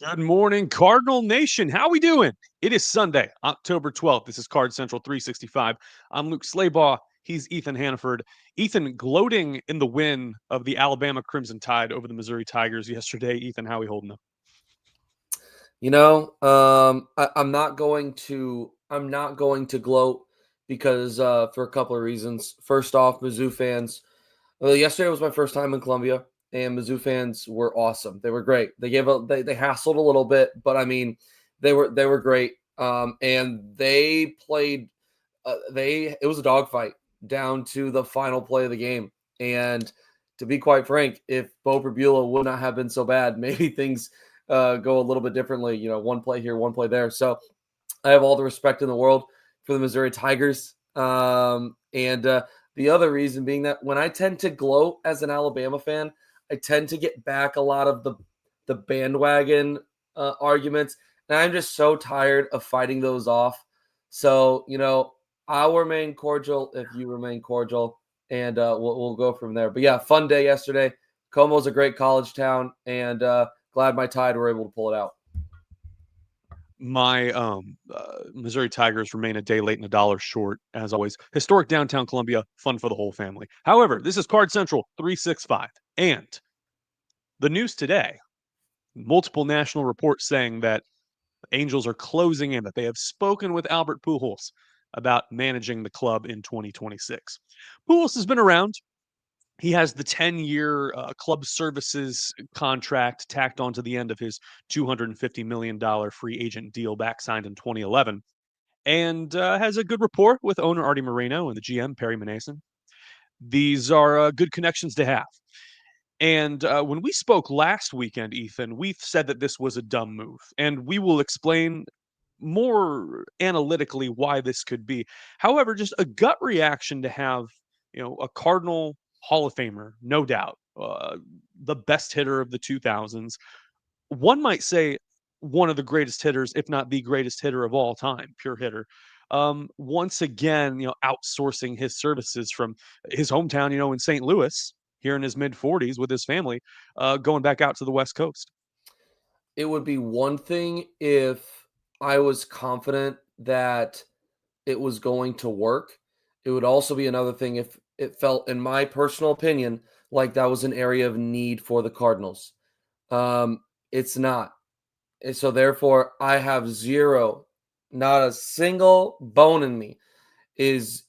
Good morning, Cardinal Nation. How we doing? It is Sunday, October 12th. This is Card Central 365. I'm Luke Slabaugh. He's Ethan Hannaford. Ethan gloating in the win of the Alabama Crimson Tide over the Missouri Tigers yesterday. Ethan, how are we holding up? I'm not going to gloat because for a couple of reasons. First off, Mizzou fans. Well, yesterday was my first time in Columbia, and Mizzou fans were awesome. They were great. They hassled a little bit, but I mean, they were great. And they played. It was a dogfight down to the final play of the game. And to be quite frank, if Bo Prabula would not have been so bad, maybe things go a little bit differently. You know, one play here, one play there. So I have all the respect in the world for the Missouri Tigers. The other reason being that when I tend to gloat as an Alabama fan, I tend to get back a lot of the bandwagon arguments. And I'm just so tired of fighting those off. So, I'll remain cordial if you remain cordial, and we'll go from there. But yeah, fun day yesterday. Como's a great college town, and glad my Tide were able to pull it out. My Missouri Tigers remain a day late and a dollar short, as always. Historic downtown Columbia, fun for the whole family. However, this is Card Central 365. And the news today, multiple national reports saying that Angels are closing in, that they have spoken with Albert Pujols about managing the club in 2026. Pujols has been around. He has the 10-year club services contract tacked onto the end of his $250 million free agent deal back signed in 2011, and has a good rapport with owner Artie Moreno and the GM Perry Manason. These are good connections to have. And when we spoke last weekend, Ethan, we said that this was a dumb move, and we will explain more analytically why this could be. However, just a gut reaction to have, a Cardinal Hall of Famer, no doubt, the best hitter of the 2000s. One might say one of the greatest hitters, if not the greatest hitter of all time, pure hitter. Once again, outsourcing his services from his hometown, in St. Louis, here in his mid-40s with his family, going back out to the West Coast. It would be one thing if I was confident that it was going to work. It would also be another thing if it felt, in my personal opinion, like that was an area of need for the Cardinals. It's not. And so therefore, I have zero, not a single bone in me has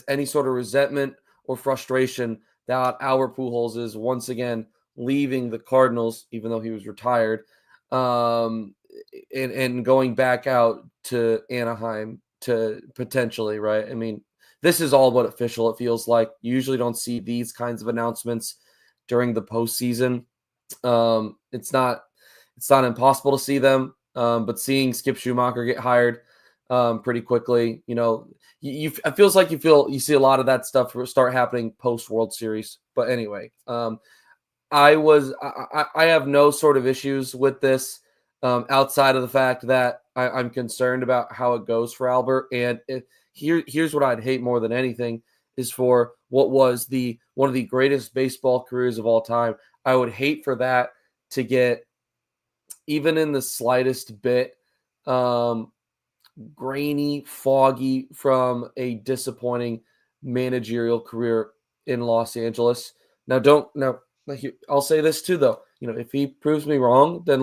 any sort of resentment or frustration that Albert Pujols is once again leaving the Cardinals, even though he was retired, and going back out to Anaheim to potentially, right? I mean, this is all but official, it feels like. You usually don't see these kinds of announcements during the postseason. It's not impossible to see them, but seeing Skip Schumacher get hired pretty quickly, it feels like you see a lot of that stuff start happening post World Series. But anyway, I have no sort of issues with this outside of the fact that I'm concerned about how it goes for Albert. And here's what I'd hate more than anything is for what was one of the greatest baseball careers of all time. I would hate for that to get even in the slightest bit grainy, foggy from a disappointing managerial career in Los Angeles. I'll say this too, though. If he proves me wrong, then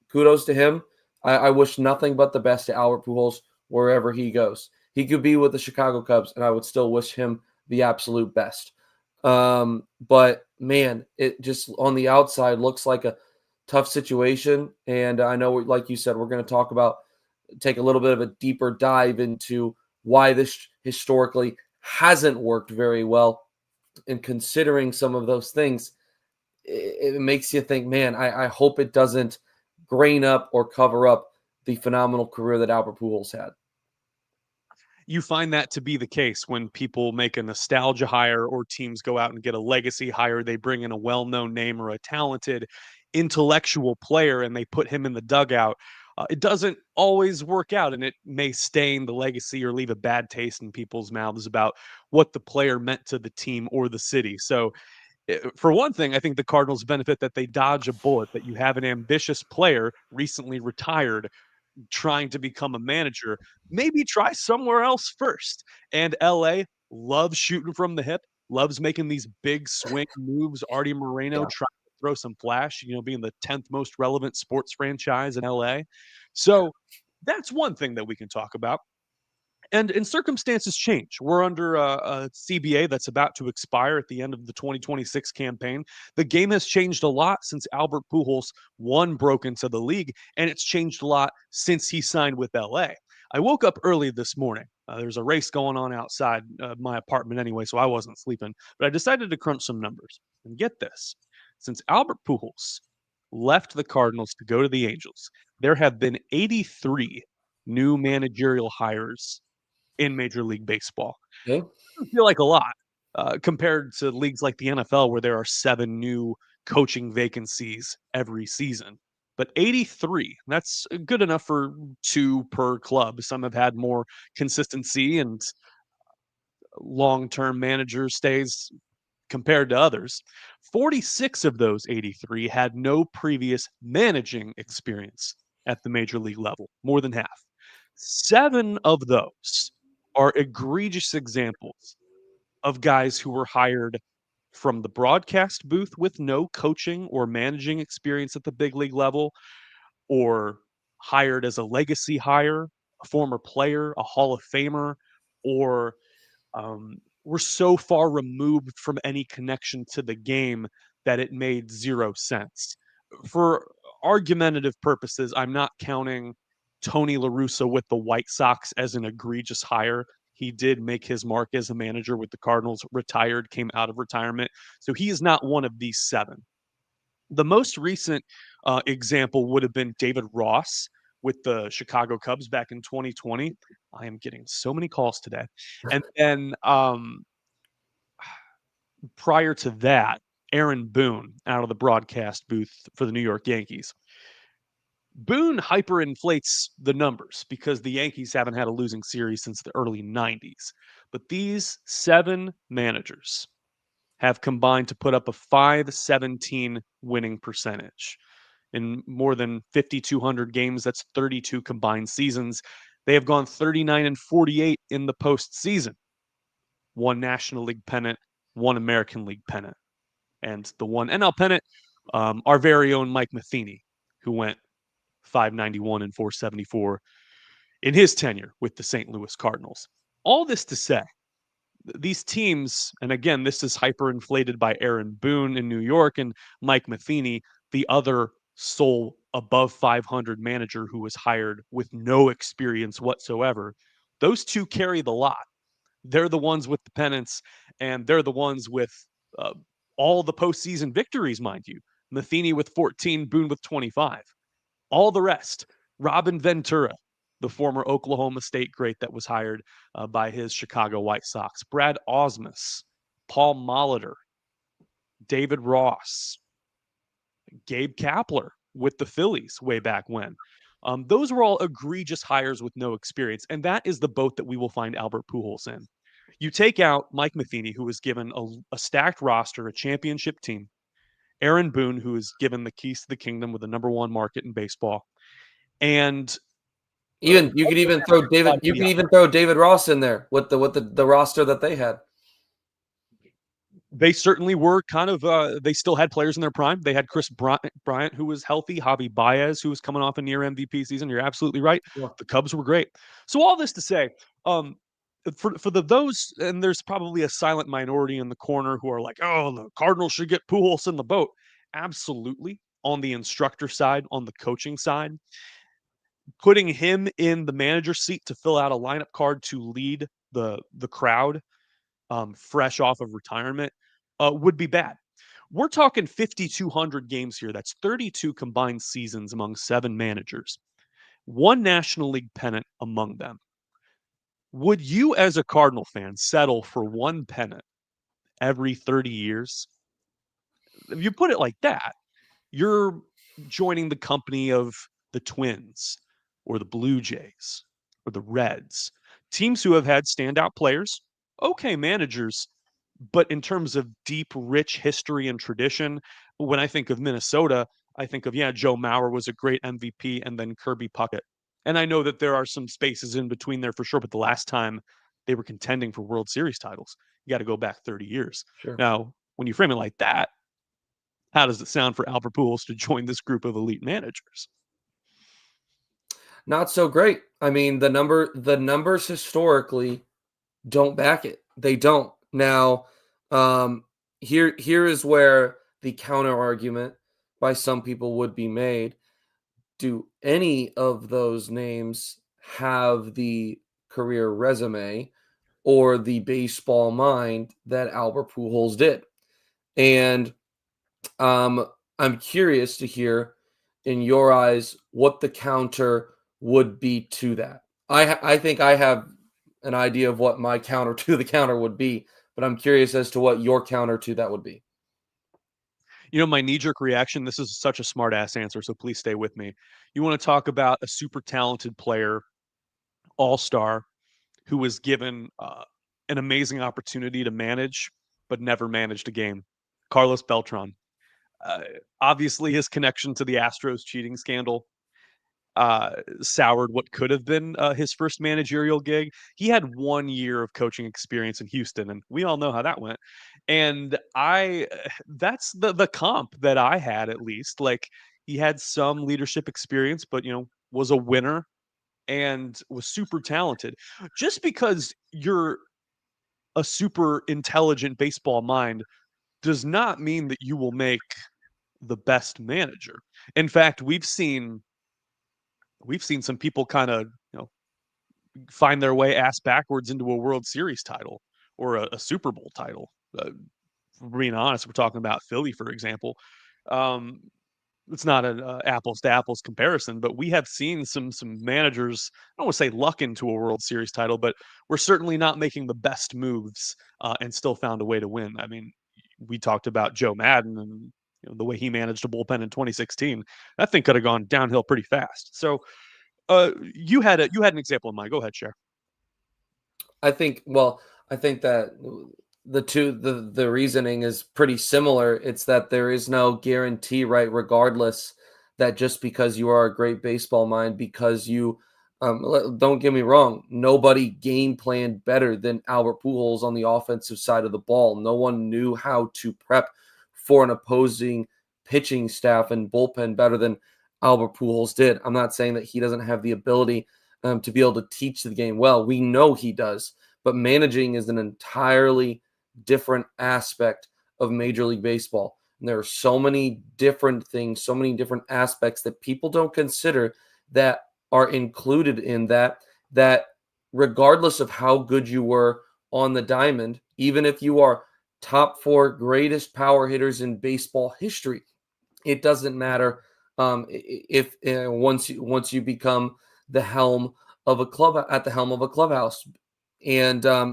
kudos to him. I wish nothing but the best to Albert Pujols wherever he goes. He could be with the Chicago Cubs, and I would still wish him the absolute best. But man, it just on the outside looks like a tough situation. And I know, like you said, we're going to take a little bit of a deeper dive into why this historically hasn't worked very well. and considering some of those things, it makes you think, man, I hope it doesn't grain up or cover up the phenomenal career that Albert Pujols had. You find that to be the case when people make a nostalgia hire or teams go out and get a legacy hire. They bring in a well-known name or a talented intellectual player and they put him in the dugout. It doesn't always work out, and it may stain the legacy or leave a bad taste in people's mouths about what the player meant to the team or the city. So, for one thing, I think the Cardinals benefit that they dodge a bullet, that you have an ambitious player recently retired trying to become a manager, maybe try somewhere else first. And LA loves shooting from the hip, loves making these big swing moves. Artie Moreno Yeah. trying to throw some flash, being the 10th most relevant sports franchise in LA. So that's one thing that we can talk about. And circumstances change. We're under a CBA that's about to expire at the end of the 2026 campaign. The game has changed a lot since Albert Pujols broke into the league, and it's changed a lot since he signed with LA. I woke up early this morning. There's a race going on outside my apartment anyway, so I wasn't sleeping. But I decided to crunch some numbers. And get this: since Albert Pujols left the Cardinals to go to the Angels, there have been 83 new managerial hires in Major League Baseball. Okay. I feel like a lot compared to leagues like the NFL, where there are 7 new coaching vacancies every season. But 83, that's good enough for 2 per club. Some have had more consistency and long-term manager stays compared to others. 46 of those 83 had no previous managing experience at the major league level, more than half. 7 of those are egregious examples of guys who were hired from the broadcast booth with no coaching or managing experience at the big league level, or hired as a legacy hire, a former player, a Hall of Famer, or were so far removed from any connection to the game that it made zero sense. For argumentative purposes, I'm not counting Tony La Russa with the White Sox as an egregious hire. He did make his mark as a manager with the Cardinals, retired, came out of retirement. So he is not one of these 7. The most recent example would have been David Ross with the Chicago Cubs back in 2020. I am getting so many calls today. And then prior to that, Aaron Boone out of the broadcast booth for the New York Yankees. Boone hyperinflates the numbers because the Yankees haven't had a losing series since the early 90s. But these 7 managers have combined to put up a .517 winning percentage. In more than 5,200 games, that's 32 combined seasons. They have gone 39-48 in the postseason. 1 National League pennant, 1 American League pennant, and the 1 NL pennant, our very own Mike Matheny, who went 591 and 474 in his tenure with the St. Louis Cardinals. All this to say, these teams, and again, this is hyperinflated by Aaron Boone in New York and Mike Matheny, the other sole above 500 manager who was hired with no experience whatsoever. Those 2 carry the lot. They're the ones with the pennants, and they're the ones with uh, all the postseason victories, mind you. Matheny with 14, Boone with 25. All the rest, Robin Ventura, the former Oklahoma State great that was hired by his Chicago White Sox, Brad Ausmus, Paul Molitor, David Ross, Gabe Kapler with the Phillies way back when. Those were all egregious hires with no experience, and that is the boat that we will find Albert Pujols in. You take out Mike Matheny, who was given a stacked roster, a championship team, Aaron Boone, who is given the keys to the kingdom with the #1 market in baseball, and Even you could even throw David. You could even throw David Ross in there with the roster that they had. They certainly were kind of they still had players in their prime. They had Chris Bryant, who was healthy, Javi Baez, who was coming off a near MVP season. You're absolutely right. Yeah. The Cubs were great. So all this to say, for those, and there's probably a silent minority in the corner who are like, oh, the Cardinals should get Pujols in the boat. Absolutely. On the instructor side, on the coaching side, putting him in the manager seat to fill out a lineup card to lead the crowd, fresh off of retirement, would be bad. We're talking 5,200 games here. That's 32 combined seasons among 7 managers, one National League pennant among them. Would you, as a Cardinal fan, settle for one pennant every 30 years? If you put it like that, you're joining the company of the Twins or the Blue Jays or the Reds, teams who have had standout players, okay managers, but in terms of deep, rich history and tradition, when I think of Minnesota, I think of, yeah, Joe Mauer was a great MVP and then Kirby Puckett. And I know that there are some spaces in between there for sure, but the last time they were contending for World Series titles, you got to go back 30 years. Sure. Now, when you frame it like that, how does it sound for Albert Pujols to join this group of elite managers? Not so great. I mean, the numbers historically don't back it. They don't. Now, here is where the counter argument by some people would be made. Do any of those names have the career resume or the baseball mind that Albert Pujols did? And I'm curious to hear, in your eyes, what the counter would be to that. I think I have an idea of what my counter to the counter would be, but I'm curious as to what your counter to that would be. You know, my knee jerk reaction, this is such a smart ass answer, so please stay with me. You want to talk about a super talented player, all star, who was given an amazing opportunity to manage, but never managed a game. Carlos Beltran. Uh, Obviously, his connection to the Astros cheating scandal soured what could have been his first managerial gig. He had 1 year of coaching experience in Houston, and we all know how that went. And that's the comp that I had, at least. Like, he had some leadership experience, but was a winner and was super talented. Just because you're a super intelligent baseball mind does not mean that you will make the best manager. In fact, we've seen some people kind of find their way ass backwards into a World Series title or a Super Bowl title. For being honest, we're talking about Philly, for example. Um, it's not an apples to apples comparison, but we have seen some managers. I don't want to say luck into a World Series title, but we're certainly not making the best moves and still found a way to win. I mean, we talked about Joe Madden and the way he managed a bullpen in 2016. That thing could have gone downhill pretty fast. So you had an example in mind. Go ahead, share. I think that the reasoning is pretty similar. It's that there is no guarantee, right? Regardless, that just because you are a great baseball mind, because you don't get me wrong, nobody game planned better than Albert Pujols on the offensive side of the ball. No one knew how to prep for an opposing pitching staff and bullpen better than Albert Pujols did. I'm not saying that he doesn't have the ability to be able to teach the game well. We know he does, but managing is an entirely different aspect of Major League Baseball. And there are so many different things, so many different aspects that people don't consider that are included in that regardless of how good you were on the diamond, even if you are top 4 greatest power hitters in baseball history, it doesn't matter if once you become the helm of a club at the helm of a clubhouse. And I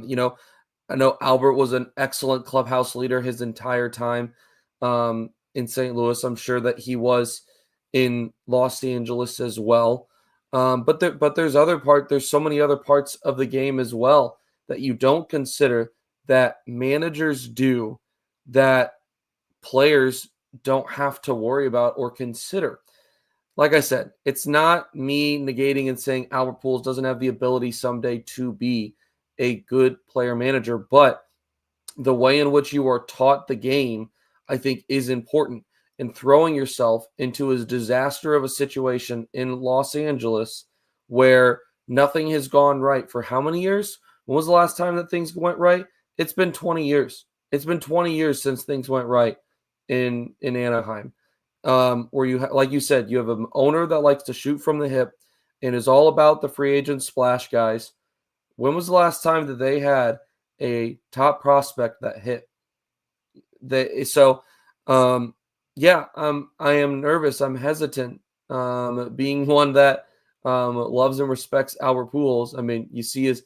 know Albert was an excellent clubhouse leader his entire time in St. Louis. I'm sure that he was in Los Angeles as well. There's so many other parts of the game as well that you don't consider that managers do, that players don't have to worry about or consider. Like I said, it's not me negating and saying Albert Pujols doesn't have the ability someday to be a good player manager, but the way in which you are taught the game, I think, is important. And throwing yourself into as disaster of a situation in Los Angeles where nothing has gone right for how many years? When was the last time that things went right? It's been 20 years. It's been 20 years since things went right in Anaheim. Where like you said, you have an owner that likes to shoot from the hip and is all about the free agent splash guys. When was the last time that they had a top prospect that hit? Yeah, I am nervous. I'm hesitant. Being one that loves and respects Albert Pujols. I mean, you see his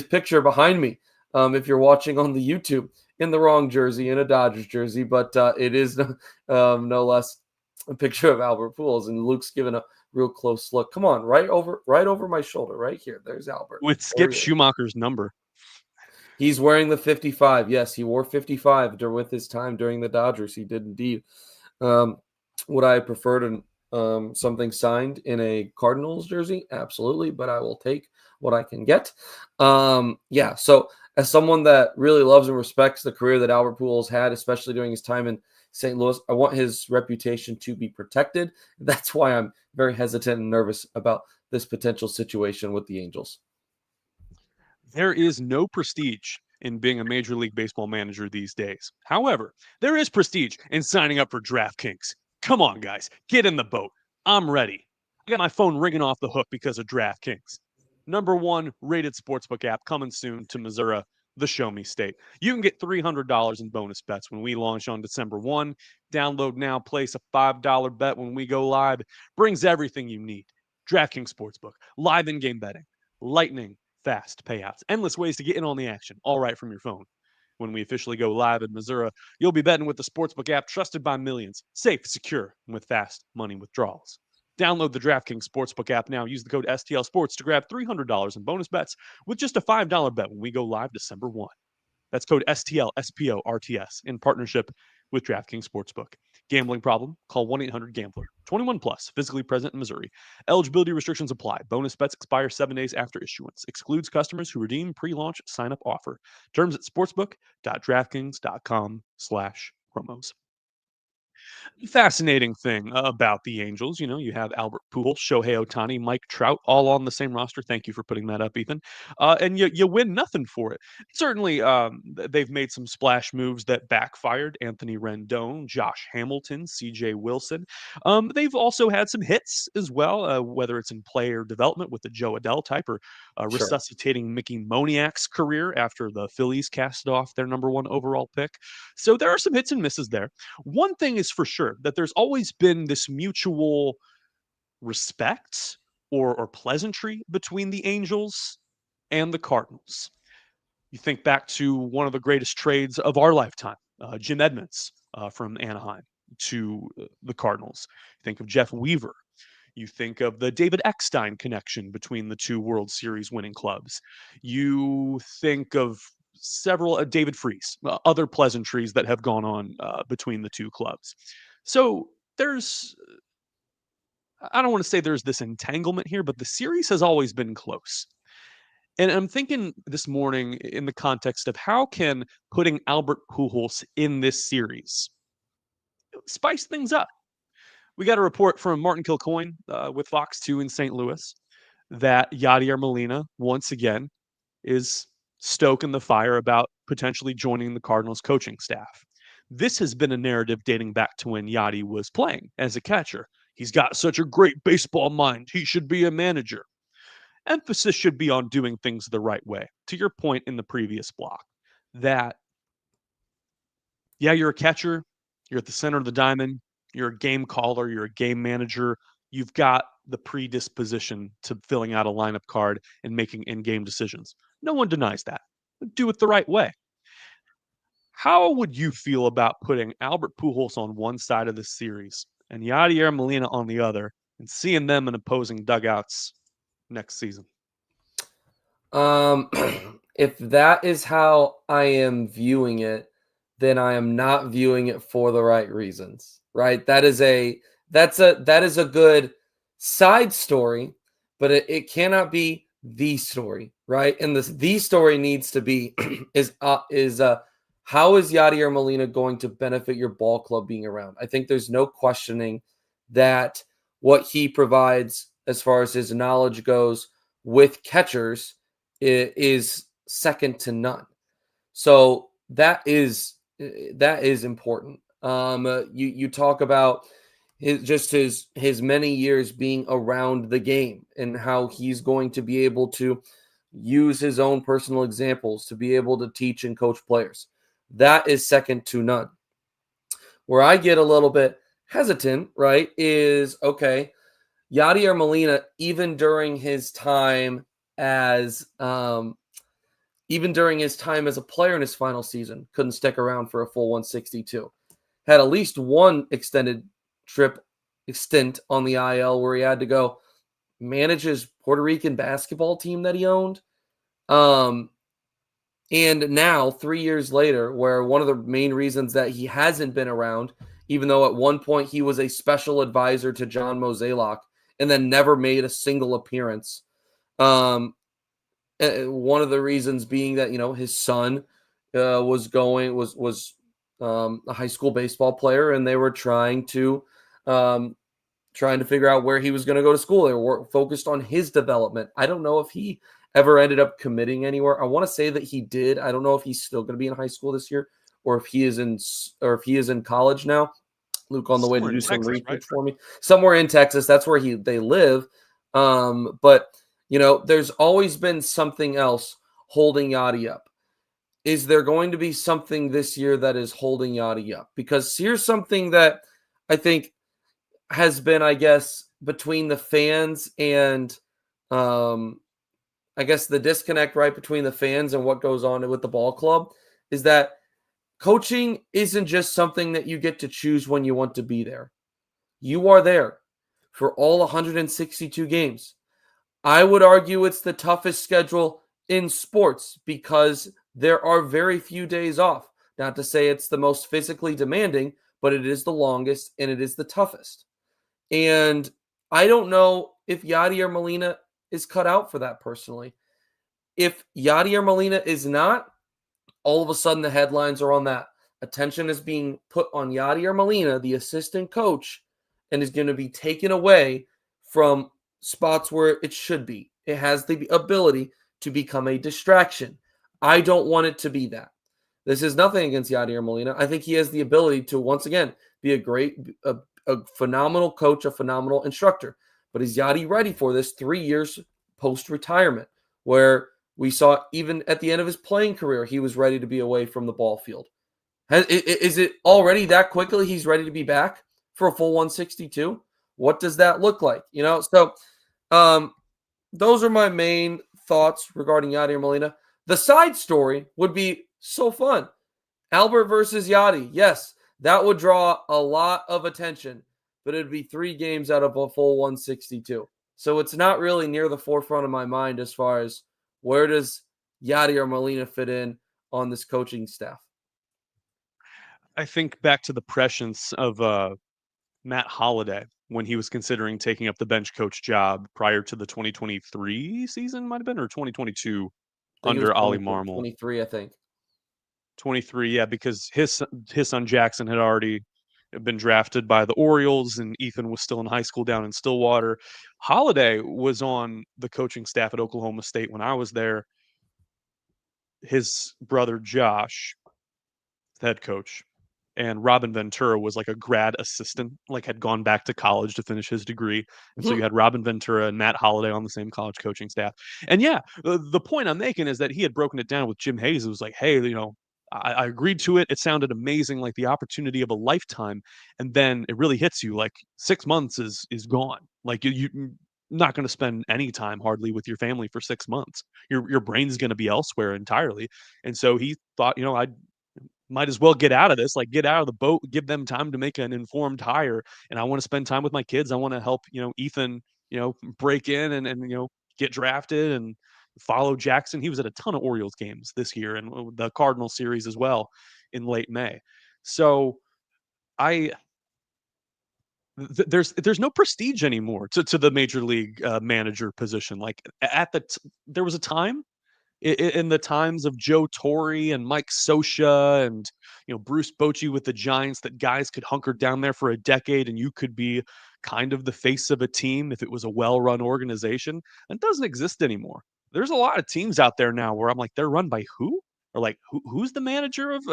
picture behind me. If you're watching on the YouTube, in the wrong jersey, in a Dodgers jersey, but it is no less a picture of Albert Pujols, and Luke's giving a real close look. Come on, right over my shoulder, right here. There's Albert. With Skip Schumacher's number. He's wearing the 55. Yes, he wore 55 with his time during the Dodgers. He did indeed. Would I prefer to something signed in a Cardinals jersey? Absolutely, but I will take what I can get. Yeah, so as someone that really loves and respects the career that Albert Pujols had, especially during his time in St. Louis, I want his reputation to be protected. That's why I'm very hesitant and nervous about this potential situation with the Angels. There is no prestige in being a Major League Baseball manager these days. However, there is prestige in signing up for DraftKings. Come on, guys, get in the boat. I'm ready. I got my phone ringing off the hook because of DraftKings. #1 rated sportsbook app coming soon to Missouri, the Show Me State. You can get $300 in bonus bets when we launch on December 1. Download now, place a $5 bet when we go live. Brings everything you need. DraftKings Sportsbook, live in-game betting, lightning fast payouts, endless ways to get in on the action, all right from your phone. When we officially go live in Missouri, you'll be betting with the Sportsbook app trusted by millions, safe, secure, and with fast money withdrawals. Download the DraftKings Sportsbook app now. Use the code STL Sports to grab $300 in bonus bets with just a $5 bet when we go live December 1. That's code STL SPORTS in partnership with DraftKings Sportsbook. Gambling problem? Call 1-800-GAMBLER. 21 plus, physically present in Missouri. Eligibility restrictions apply. Bonus bets expire 7 days after issuance. Excludes customers who redeem pre-launch sign-up offer. Terms at sportsbook.draftkings.com/promos. Fascinating thing about the Angels, you have Albert Pujols, Shohei Ohtani, Mike Trout, all on the same roster. Thank you for putting that up, Ethan. And you win nothing for it. Certainly, they've made some splash moves that backfired. Anthony Rendon, Josh Hamilton, C.J. Wilson. They've also had some hits as well, whether it's in player development with the Joe Adell type or Sure. resuscitating Mickey Moniak's career after the Phillies cast off their #1 overall pick. So there are some hits and misses there. One thing is for sure that there's always been this mutual respect or pleasantry between the Angels and the Cardinals. You think back to one of the greatest trades of our lifetime, Jim Edmonds from Anaheim to the Cardinals. Think of Jeff Weaver. You think of the David Eckstein connection between the two World Series winning clubs. You think of several David Freese, other pleasantries that have gone on between the two clubs. So I don't want to say there's this entanglement here, but the series has always been close. And I'm thinking this morning in the context of how can putting Albert Pujols in this series spice things up? We got a report from Martin Kilcoyne with Fox 2 in St. Louis that Yadier Molina, once again, is stoking the fire about potentially joining the Cardinals coaching staff. This has been a narrative dating back to when Yadi was playing as a catcher. He's got such a great baseball mind. He should be a manager. Emphasis should be on doing things the right way. To your point in the previous block, that, yeah, you're a catcher, you're at the center of the diamond, you're a game caller, you're a game manager, you've got the predisposition to filling out a lineup card and making in-game decisions. No one denies that. Do it the right way. How would you feel about putting Albert Pujols on one side of the series and Yadier Molina on the other and seeing them in opposing dugouts next season? If that is how I am viewing it, then I am not viewing it for the right reasons, right? That is a good side story, but it cannot be the story, right? And the story needs to be is how is Yadier Molina going to benefit your ball club being around? I think there's no questioning that what he provides as far as his knowledge goes with catchers is second to none. So that is important. You talk about his many years being around the game and how he's going to be able to use his own personal examples to be able to teach and coach players. That is second to none. Where I get a little bit hesitant, right, is okay, Yadier Molina, as even during his time as a player in his final season, couldn't stick around for a full 162. Had at least one extended stint on the IL where he had to go manage his Puerto Rican basketball team that he owned. And now, 3 years later, where one of the main reasons that he hasn't been around, even though at one point he was a special advisor to John Mozeliak and then never made a single appearance. One of the reasons being that, his son was a high school baseball player, and they were trying to figure out where he was going to go to school. They were focused on his development. I don't know if he ever ended up committing anywhere. I want to say that he did. I don't know if he's still going to be in high school this year or if he is in college now. Luke on the way to do some research for me. Somewhere in Texas. That's where they live. But there's always been something else holding Yadi up. Is there going to be something this year that is holding Yadi up? Because here's something that I think has been, I guess, between the fans and I guess the disconnect right between the fans and what goes on with the ball club is that coaching isn't just something that you get to choose when you want to be there. You are there for all 162 games. I would argue it's the toughest schedule in sports because there are very few days off. Not to say it's the most physically demanding, but it is the longest and it is the toughest. And I don't know if Yadier Molina is cut out for that personally. If Yadier Molina is not, all of a sudden the headlines are on that. Attention is being put on Yadier Molina, the assistant coach, and is going to be taken away from spots where it should be. It has the ability to become a distraction. I don't want it to be that. This is nothing against Yadier Molina. I think he has the ability to, once again, be a phenomenal coach, a phenomenal instructor. But is Yadi ready for this 3 years post-retirement where we saw even at the end of his playing career, he was ready to be away from the ball field? Is it already that quickly he's ready to be back for a full 162? What does that look like? So those are my main thoughts regarding Yadier Molina. The side story would be so fun. Albert versus Yadi. Yes, that would draw a lot of attention, but it'd be 3 games out of a full 162. So it's not really near the forefront of my mind as far as where does Yadier Molina fit in on this coaching staff. I think back to the prescience of Matt Holliday when he was considering taking up the bench coach job prior to the 2023 season, might have been, or 2022 under Ollie Marmol. 23, I think. 23, yeah, because his son Jackson had already been drafted by the Orioles, and Ethan was still in high school down in Stillwater. Holliday was on the coaching staff at Oklahoma State when I was there. His brother Josh, head coach, and Robin Ventura was like a grad assistant, like had gone back to college to finish his degree. And so you had Robin Ventura and Matt Holliday on the same college coaching staff. And yeah, the point I'm making is that he had broken it down with Jim Hayes. It was like, hey, I agreed to it. It sounded amazing, like the opportunity of a lifetime. And then it really hits you like 6 months is gone. Like you're not going to spend any time hardly with your family for 6 months. Your brain's going to be elsewhere entirely. And so he thought, I might as well get out of this, like get out of the boat, give them time to make an informed hire. And I want to spend time with my kids. I want to help, Ethan, break in and get drafted and follow Jackson. He was at a ton of Orioles games this year and the Cardinals series as well in late May. So there's no prestige anymore to the major league manager position. Like there was a time in the times of Joe Torre and Mike Scioscia and Bruce Bochy with the Giants that guys could hunker down there for a decade and you could be kind of the face of a team if it was a well-run organization. That doesn't exist anymore. There's a lot of teams out there now where I'm like, they're run by who? Or like who's the manager of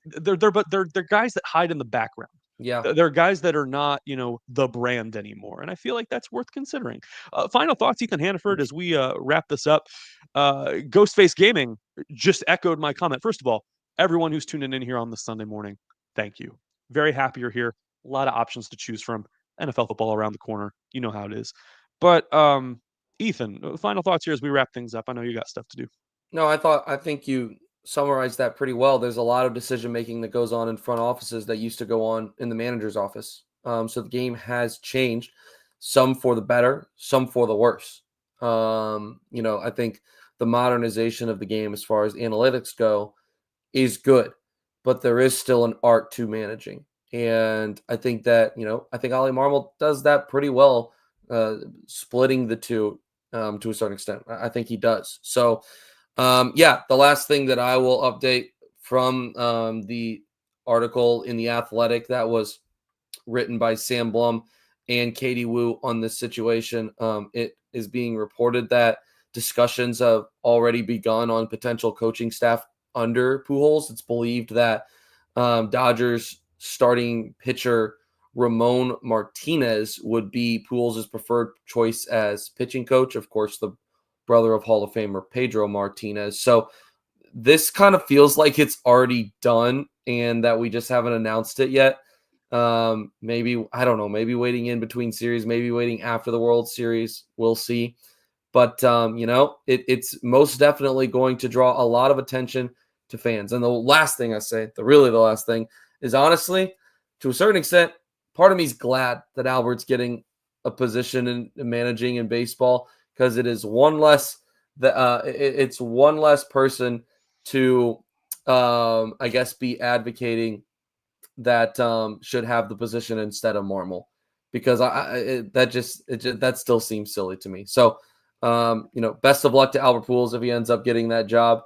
they're guys that hide in the background. Yeah. There are guys that are not, the brand anymore. And I feel like that's worth considering. Final thoughts, Ethan Hannaford, as we wrap this up. Ghostface Gaming just echoed my comment. First of all, everyone who's tuning in here on this Sunday morning, Thank you. Very happy you're here. A lot of options to choose from. NFL football around the corner. You know how it is. But Ethan, final thoughts here as we wrap things up. I know you got stuff to do. No, I think you summarized that pretty well. There's a lot of decision making that goes on in front offices that used to go on in the manager's office. So the game has changed, some for the better, some for the worse. I think the modernization of the game as far as analytics go is good, but there is still an art to managing. And I think that, I think Ollie Marmol does that pretty well, splitting the two to a certain extent. I think he does. So, yeah, the last thing that I will update from the article in The Athletic that was written by Sam Blum and Katie Wu on this situation, it is being reported that discussions have already begun on potential coaching staff under Pujols. It's believed that Dodgers starting pitcher Ramon Martinez would be Pujols' preferred choice as pitching coach. Of course, the brother of Hall of Famer Pedro Martinez. So this kind of feels like it's already done and that we just haven't announced it yet. Maybe, I don't know, maybe waiting in between series, maybe waiting after the World Series. We'll see. But, it's most definitely going to draw a lot of attention to fans. And the last thing I say, the last thing, is honestly, to a certain extent, part of me is glad that Albert's getting a position in managing in baseball, because it is one less it's one less person to I guess be advocating that should have the position instead of Marmol, because that still seems silly to me. So best of luck to Albert Pujols if he ends up getting that job.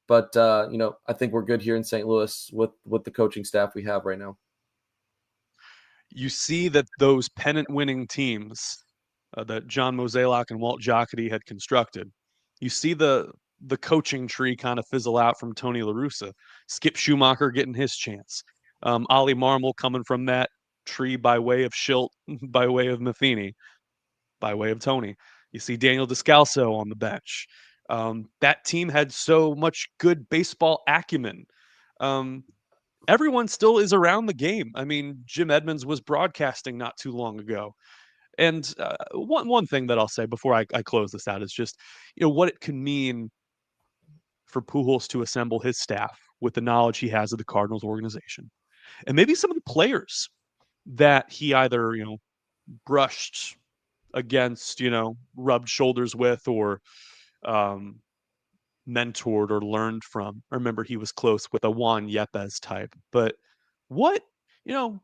But I think we're good here in St. Louis with the coaching staff we have right now. You see that those pennant-winning teams that John Mozeliak and Walt Jocketty had constructed, you see the coaching tree kind of fizzle out from Tony La Russa. Skip Schumacher getting his chance. Ollie Marmol coming from that tree by way of Schilt, by way of Matheny, by way of Tony. You see Daniel Descalso on the bench. That team had so much good baseball acumen. Um, Everyone still is around the game. I mean, Jim Edmonds was broadcasting not too long ago. And one thing that I'll say before I close this out is just, what it can mean for Pujols to assemble his staff with the knowledge he has of the Cardinals organization, and maybe some of the players that he either brushed against, rubbed shoulders with, or um, mentored or learned from. I remember he was close with a Juan Yepes type. But what, you know,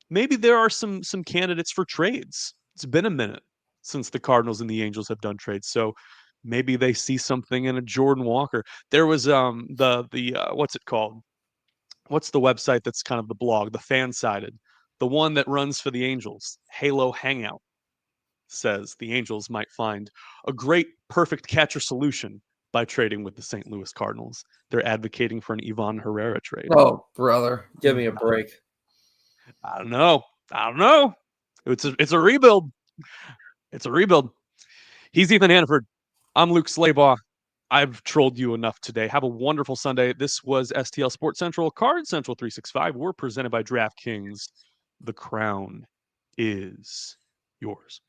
maybe there are some candidates for trades. It's been a minute since the Cardinals and the Angels have done trades. So maybe they see something in a Jordan Walker. There was the what's it called? What's the website that's kind of the blog, the fan sided, the one that runs for the Angels, Halo Hangout, says the Angels might find a great perfect catcher solution by trading with the St. Louis Cardinals. They're advocating for an Ivan Herrera trade. Oh, brother, give me a break. I don't know. I don't know. It's a rebuild. It's a rebuild. He's Ethan Hannaford. I'm Luke Slabaugh. I've trolled you enough today. Have a wonderful Sunday. This was STL Sports Central, Card Central 365. We're presented by DraftKings. The crown is yours.